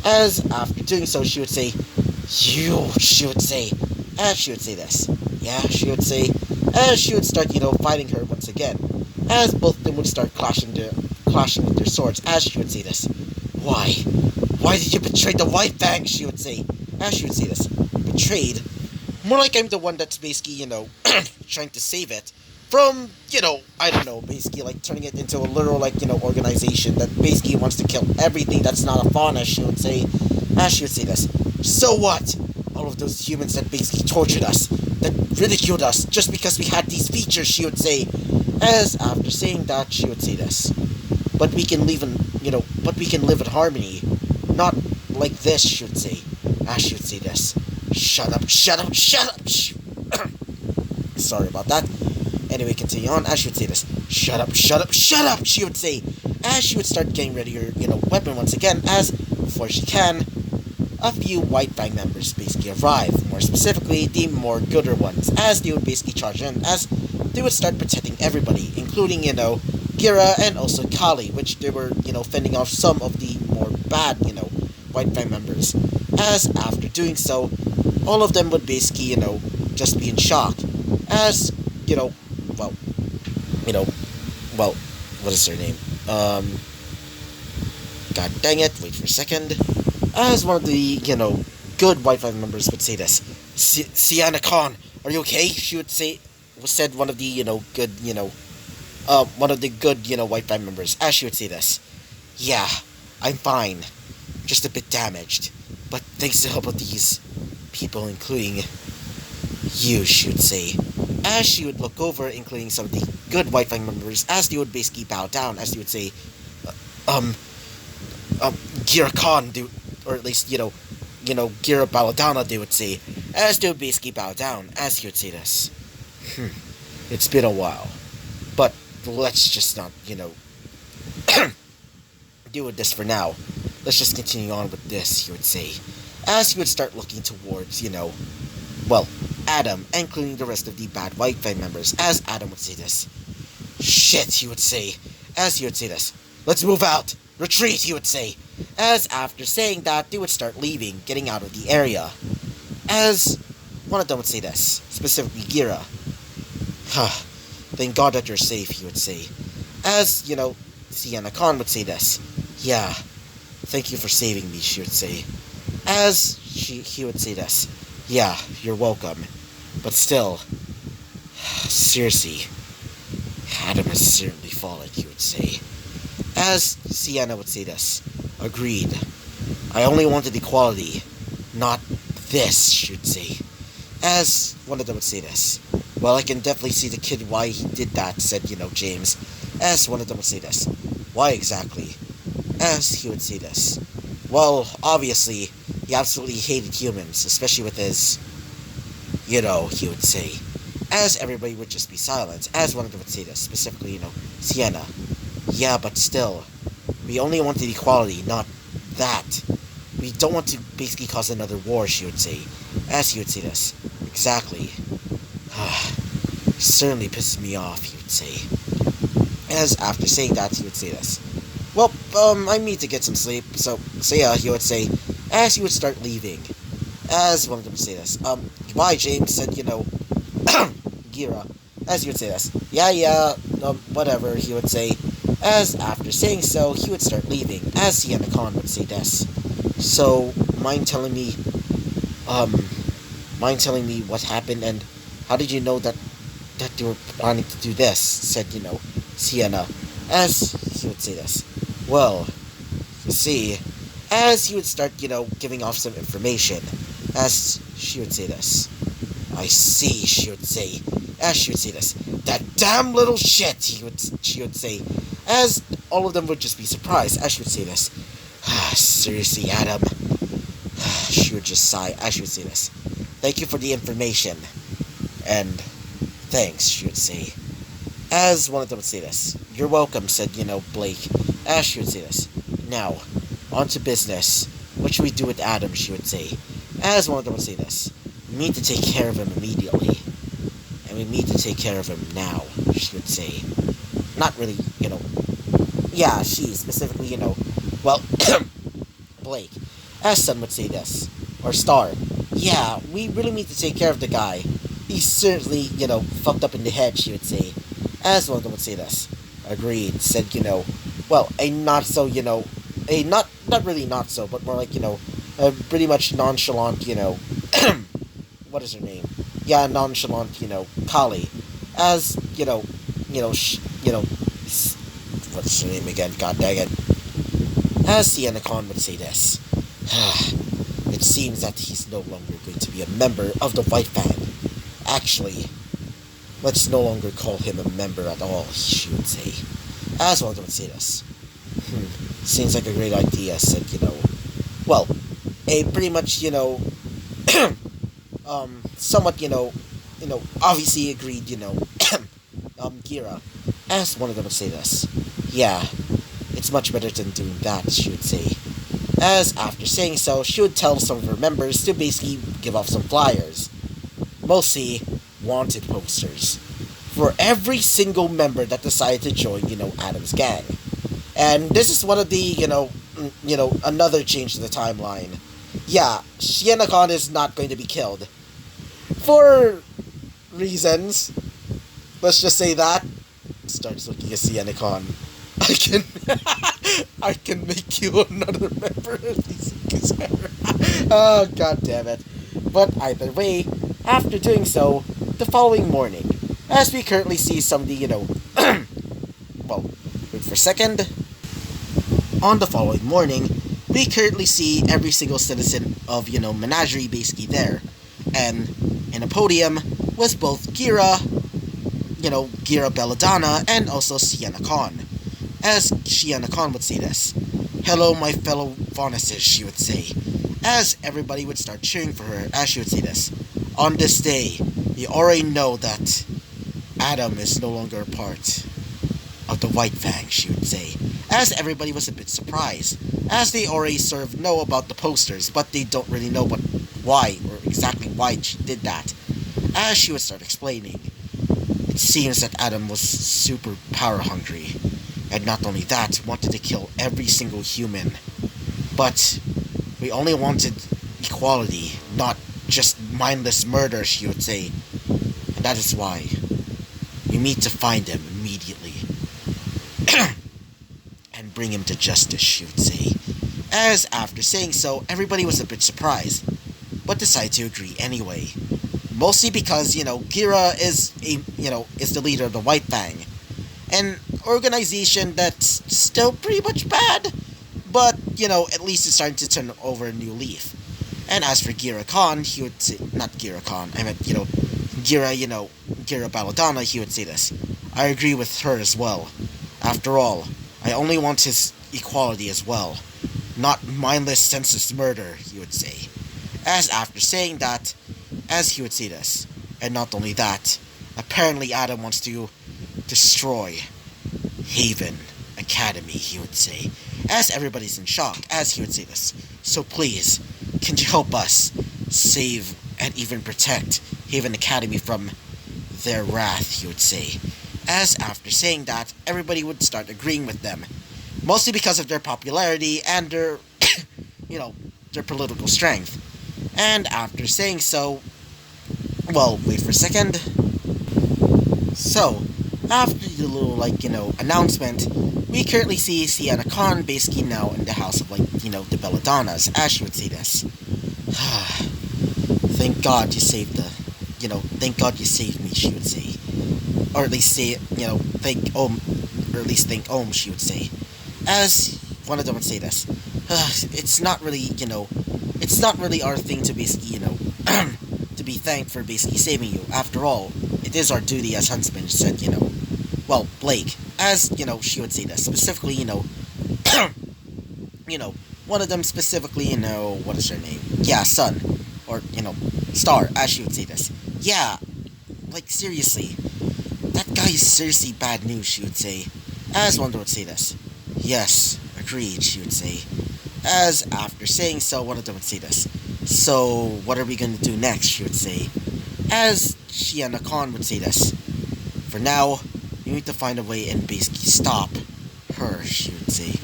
Speaker 1: As after doing so, she would say, "You," she would say, as she would say this. Yeah, she would say, as she would start, fighting her once again. As both of them would start clashing with their swords, as she would say this. Why? Why did you betray the White Fang? She would say, as she would say this. Betrayed? More like I'm the one that's basically, trying to save it from, I don't know, basically like turning it into a literal, organization that basically wants to kill everything that's not a fauna, she would say, as she would say this. So what? All of those humans that basically tortured us, that ridiculed us just because we had these features, she would say, as after saying that, she would say this. But we can live in harmony, not like this, she would say, as she would say this. Shut up, shut up, shut up! Sorry about that. Anyway, continue on, as she would say this. Shut up, shut up, shut up, she would say, as she would start getting ready her, weapon once again, as, before she can, a few White Fang members basically arrive, more specifically, the more gooder ones, as they would basically charge in, as they would start protecting everybody, including, Gira and also Kali, which they were, fending off some of the more bad, White Fang members, as after doing so, all of them would basically, just be in shock, as, what is her name? God dang it, wait for a second. As one of the, good White Fang members would say this. Sienna Khan, are you okay? She would say, said one of the, good, one of the good, White Fang members, as she would say this. Yeah, I'm fine. Just a bit damaged. But thanks to help of these people, including you, she would say. As she would look over, including some of the good White Fang members, as they would basically bow down, as they would say, Gira Khan, or at least, Gira Belladonna, they would say, as they would basically bow down, as he would say this. It's been a while, but let's just not, deal with this for now. Let's just continue on with this, he would say, as he would start looking towards, Adam, including the rest of the bad White Fang members, as Adam would say this. Shit, he would say, as he would say this. Let's move out! Retreat, he would say, as after saying that, they would start leaving, getting out of the area. As one of them would say this, specifically Gira. Thank God that you're safe, he would say. As, Sienna Khan would say this. Yeah, thank you for saving me, she would say. As he would say this. Yeah, you're welcome. But still, seriously, Adam has certainly fallen, he would say. As Sienna would say this. Agreed. I only wanted equality, not this, she would say. As one of them would say this. Well, I can definitely see the kid why he did that, said, James. As one of them would say this. Why exactly? As he would say this. Well, obviously, he absolutely hated humans, especially with his, he would say. As everybody would just be silent, as one of them would say this, specifically, Sienna. Yeah, but still, we only wanted equality, not that. We don't want to basically cause another war, she would say. As he would say this. Exactly. Certainly pisses me off, he would say. As after saying that, he would say this. Well, I need to get some sleep, so yeah, he would say, as he would start leaving. As one of them would say this. Goodbye, James, said, Gira. As he would say this. Yeah, whatever, he would say. As after saying so, he would start leaving, as Sienna Khan would say this. So, mind telling me what happened, and how did you know that they were planning to do this, said, Sienna, as he would say this. Well, you see, as he would start, giving off some information, as she would say this. I see, she would say, as she would say this. That damn little shit, she would say, as all of them would just be surprised, as she would say this. Seriously, Adam. She would just sigh, as she would say this. Thank you for the information. And thanks, she would say. As one of them would say this. You're welcome, said, Blake, as she would say this. Now, on to business. What should we do with Adam, she would say. As one of them would say this. We need to take care of him immediately. And we need to take care of him now, she would say. Not really, yeah, she, specifically, well, Blake, as Sun would say this, or Star, yeah, we really need to take care of the guy. He's certainly, fucked up in the head, she would say, as one of them would say this. Agreed, said, well, a not so, a not really not so, but more like, a pretty much nonchalant, what is her name? Yeah, nonchalant, Kali, as, what's her name again? God dang it. As Sienna would say this, it seems that he's no longer going to be a member of the White Fang. Actually, let's no longer call him a member at all, she would say. As one of them would say this. Seems like a great idea, said, well, a pretty much, somewhat, obviously agreed, Gira. As one of them would say this. Yeah, it's much better than doing that, she would say. As after saying so, she would tell some of her members to basically give off some flyers. Mostly wanted posters. For every single member that decided to join, Adam's gang. And this is one of the, another change to the timeline. Yeah, Sienna is not going to be killed. For reasons. Let's just say that. Starts looking at Sienna. I can make you another member of these. Oh, god damn it. But either way, after doing so, the following morning, as we currently see somebody, well, wait for a second. On the following morning, we currently see every single citizen of, Menagerie basically there. And in a podium was both Gira, Belladonna, and also Sienna. As Sienna would say this, hello my fellow Faunuses, she would say, as everybody would start cheering for her, as she would say this, on this day, you already know that Adam is no longer a part of the White Fang, she would say, as everybody was a bit surprised, as they already sort of know about the posters, but they don't really know why, or exactly why she did that. As she would start explaining, it seems that Adam was super power hungry, and not only that, wanted to kill every single human. But we only wanted equality, not just mindless murder, she would say. And that is why we need to find him immediately. And bring him to justice, she would say. As after saying so, everybody was a bit surprised, but decided to agree anyway. Mostly because, Gira is is the leader of the White Fang. An organization that's still pretty much bad, but, at least it's starting to turn over a new leaf. And as for Gira, he would say, not Gira, I meant, Gira Belladonna, he would say this. I agree with her as well. After all, I only want his equality as well, not mindless, senseless murder, he would say. As after saying that, as he would say this, and not only that, apparently Adam wants to destroy Haven Academy, he would say, as everybody's in shock, as he would say this. So please, can you help us save and even protect Haven Academy from their wrath, he would say. As after saying that, everybody would start agreeing with them, mostly because of their popularity and their, their political strength. And after saying so, well, wait for a second. So, after the little, announcement, we currently see Sienna basically now in the house of, the Belladonnas, as she would say this. Thank God you saved thank God you saved me, she would say. Or at least say, thank Om, she would say. As one of them would say this. It's not really, it's not really our thing to basically, to be thanked for basically saving you. After all, it is our duty as huntsmen, said, well, Blake, as, she would say this, specifically, one of them specifically, what is her name? Yeah, Sun, or, Star, as she would say this. Yeah, seriously, that guy is seriously bad news, she would say, as one would say this. Yes, agreed, she would say. As after saying so, one of them would say this. So, what are we going to do next, she would say. As Sienna would say this. For now, you need to find a way and basically stop her, she would say.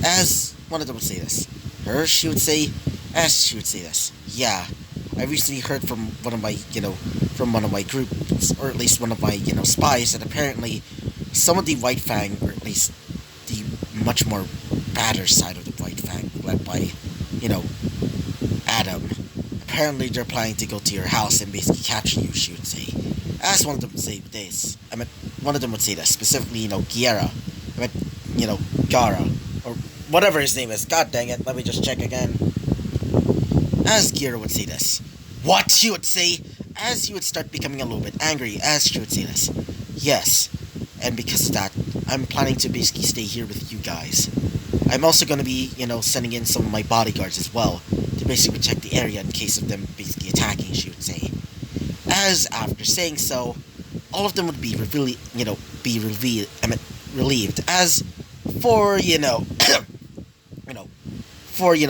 Speaker 1: As one of them would say this. Her, she would say. As she would say this. Yeah, I recently heard from one of my, from one of my groups, or at least one of my, spies, that apparently some of the White Fang, or at least the much more badder side of the White Fang, led by, Adam, apparently they're planning to go to your house and basically capture you, she would say. As one of them would say this. One of them would say this, specifically, Giera. Gara, or whatever his name is. God dang it, let me just check again. As Giera would say this. What? She would say, as he would start becoming a little bit angry, as she would say this. Yes, and because of that, I'm planning to basically stay here with you guys. I'm also going to be, sending in some of my bodyguards as well, to basically protect the area in case of them basically attacking, she would say. As after saying so, all of them would be relieved. As for,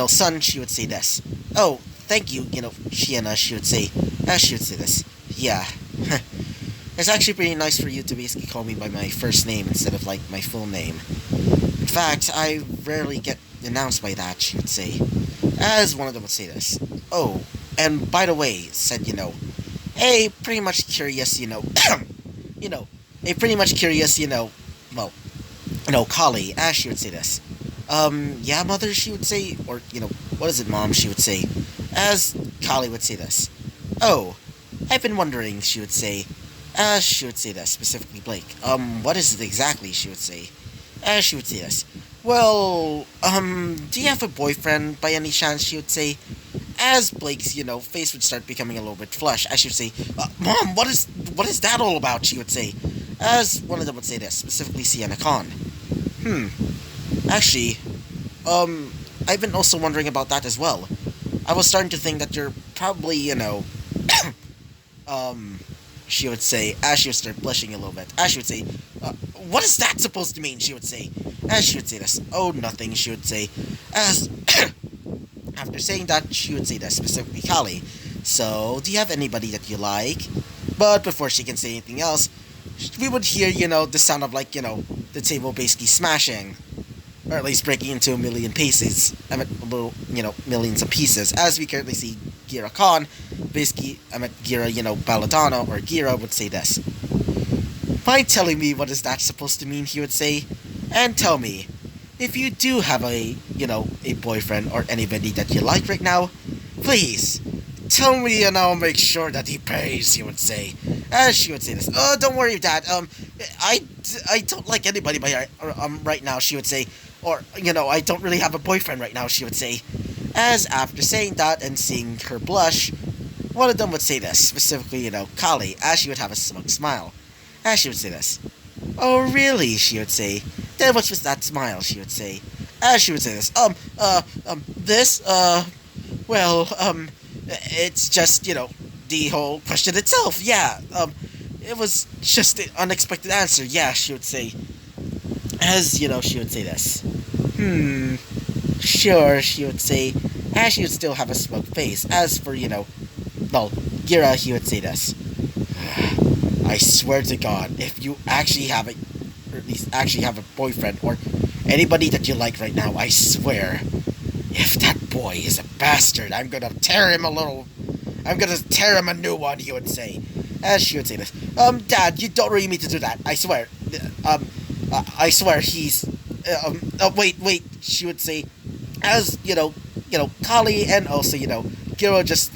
Speaker 1: son, she would say this. Oh, thank you, Sienna, she would say, as she would say this. Yeah. It's actually pretty nice for you to basically call me by my first name instead of, my full name. In fact, I rarely get announced by that, she would say. As one of them would say this. Oh, and by the way, said, pretty much curious, Kali, as she would say this. Yeah, mother, she would say, or, what is it, mom, she would say, as Kali would say this. Oh, I've been wondering, she would say, as she would say this, specifically Blake. What is it exactly, she would say, as she would say this. Well, do you have a boyfriend by any chance, she would say, as Blake's, face would start becoming a little bit flushed, as she would say, Mom, what is that all about, she would say, as one of them would say this, specifically Sienna. Actually, I've been also wondering about that as well. I was starting to think that you're probably, she would say, as she would start blushing a little bit, as she would say, what is that supposed to mean, she would say, as she would say this. Oh, nothing, she would say, as, after saying that, she would say this, specifically Kali. So, do you have anybody that you like? But before she can say anything else, we would hear, the sound of, the table basically smashing. Or at least breaking into a million pieces. Millions of pieces. As we currently see Gira Khan, basically, Gira, Belladonna, or Gira would say this. Mind telling me what is that supposed to mean, he would say. And tell me, if you do have a boyfriend or anybody that you like right now, please, tell me and I'll make sure that he pays, he would say. As she would say this. Oh, don't worry, Dad. I don't like anybody right now, she would say. Or, I don't really have a boyfriend right now, she would say. As after saying that and seeing her blush, one of them would say this, specifically, Kali, as she would have a smug smile. As she would say this. Oh, really, she would say. Then what's with that smile, she would say. As she would say this. It's just, the whole question itself, yeah. It was just an unexpected answer, yeah, she would say. As, she would say this. Sure, she would say, as she would still have a smug face. As for, Gira, he would say this. I swear to God, if you actually have or at least actually have a boyfriend, or anybody that you like right now, I swear, if that boy is a bastard, I'm gonna tear him a new one, he would say. As she would say this. Dad, you don't really mean to do that, I swear. I swear he's, wait, she would say, as, Kali and also, Giro just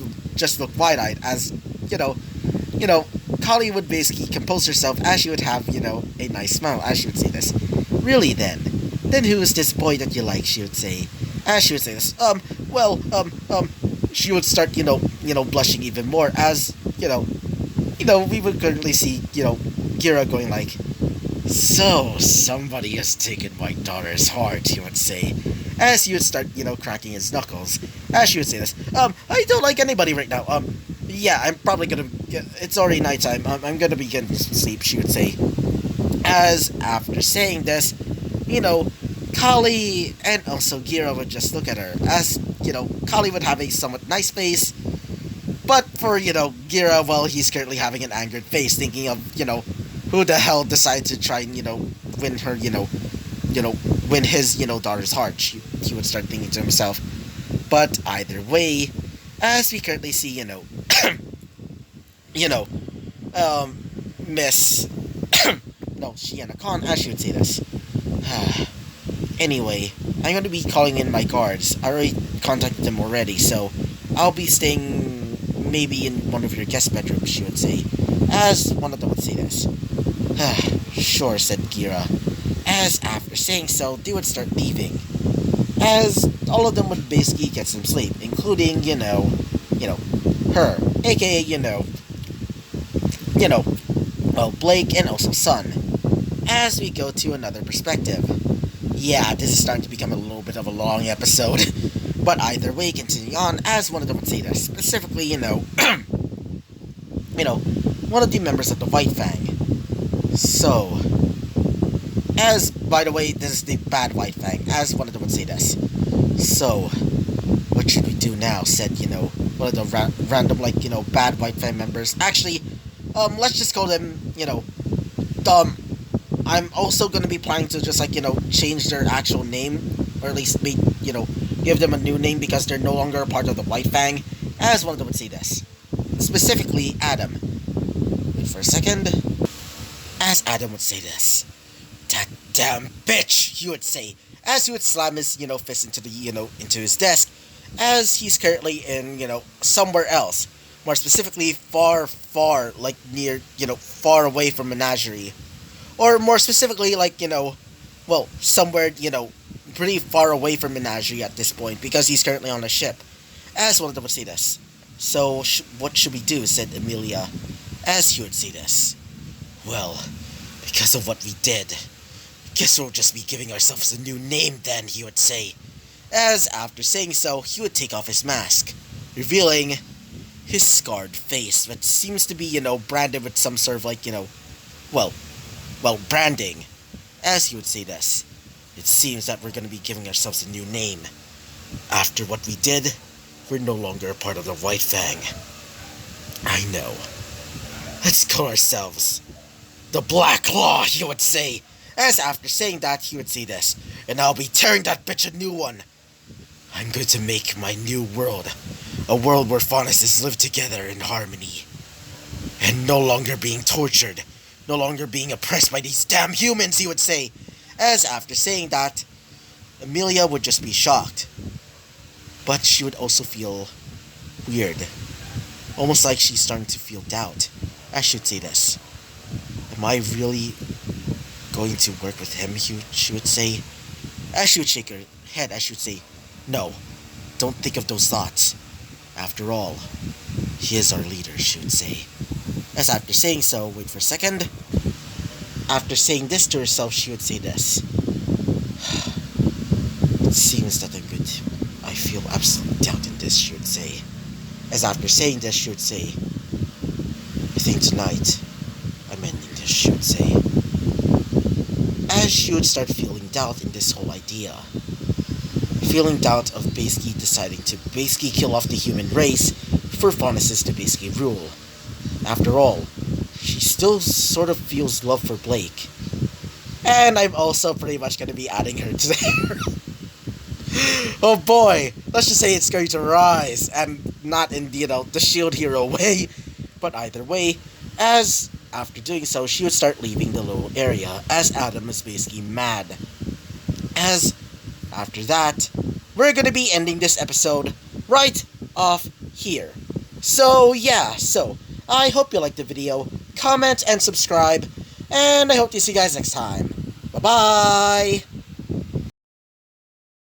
Speaker 1: look wide-eyed, as, Kali would basically compose herself as she would have, a nice smile, as she would say this. Really then who is this boy that you like, she would say, as she would say this. She would start, blushing even more, as, we would currently see, Gira going like, so, somebody has taken my daughter's heart, he would say, as he would start, cracking his knuckles, as she would say this. I don't like anybody right now, yeah, I'm probably gonna, it's already nighttime, I'm gonna be getting some sleep, she would say. As, after saying this, Kali and also Gira would just look at her, as, Kali would have a somewhat nice face, But for, Gira, well, he's currently having an angered face, thinking of, who the hell decided to try and, win her, win his, daughter's heart. He would start thinking to himself. But either way, as we currently see, Miss, no, Sienna Khan, as she would say this. Anyway, I'm going to be calling in my guards. I already contacted them already, so I'll be staying maybe in one of your guest bedrooms, she would say, as one of them would say this. Sure, said Gira, as after saying so, they would start leaving, as all of them would basically get some sleep, including, her, aka, well, Blake and also Sun. As we go to another perspective. Yeah, this is starting to become a little bit of a long episode. But either way, continuing on, as one of them would say this, specifically, one of the members of the White Fang. So, as, by the way, this is the bad White Fang, as one of them would say this. So, what should we do now, said, one of the random, bad White Fang members. Actually, let's just call them, I'm also going to be planning to just, change their actual name, or at least make, give them a new name because they're no longer a part of the White Fang, as one of them would say this. Specifically, Adam. Wait for a second. As Adam would say this. That damn bitch, he would say, as he would slam his, fist into the, into his desk, as he's currently in, somewhere else. More specifically, far, near, far away from Menagerie. Or more specifically, well, somewhere, pretty far away from Menagerie at this point, because he's currently on a ship. As one of them would say this. So, what should we do, said Amelia, as he would say this. Well, because of what we did, guess we'll just be giving ourselves a new name then, he would say. As, after saying so, he would take off his mask, revealing his scarred face, that seems to be, branded with some sort of, well, branding. As he would say this, it seems that we're going to be giving ourselves a new name. After what we did, we're no longer a part of the White Fang. I know. Let's call ourselves the Black Law, he would say. As after saying that, he would say this, and I'll be tearing that bitch a new one. I'm going to make my new world a world where faunuses live together in harmony, and no longer being tortured, no longer being oppressed by these damn humans, he would say. As after saying that, Amelia would just be shocked. But she would also feel weird. Almost like she's starting to feel doubt. I should say this. Am I really going to work with him, she would say. As she would shake her head, I should say, no, don't think of those thoughts. After all, he is our leader, she would say. As after saying so, wait for a second. After saying this to herself, she would say this. It seems that I'm good. I feel absolute doubt in this, she would say. As after saying this, she would say, I think tonight, I'm ending this, she would say. As she would start feeling doubt in this whole idea. Feeling doubt of basically deciding to basically kill off the human race for faunuses to basically rule. After all, she still sort of feels love for Blake. And I'm also pretty much going to be adding her to there. Oh boy, let's just say it's going to rise, and not in, the shield hero way, but either way, as after doing so, she would start leaving the little area, as Adam is basically mad. As after that, we're going to be ending this episode right off here. So yeah, I hope you liked the video, comment and subscribe, and I hope to see you guys next time. Bye-bye!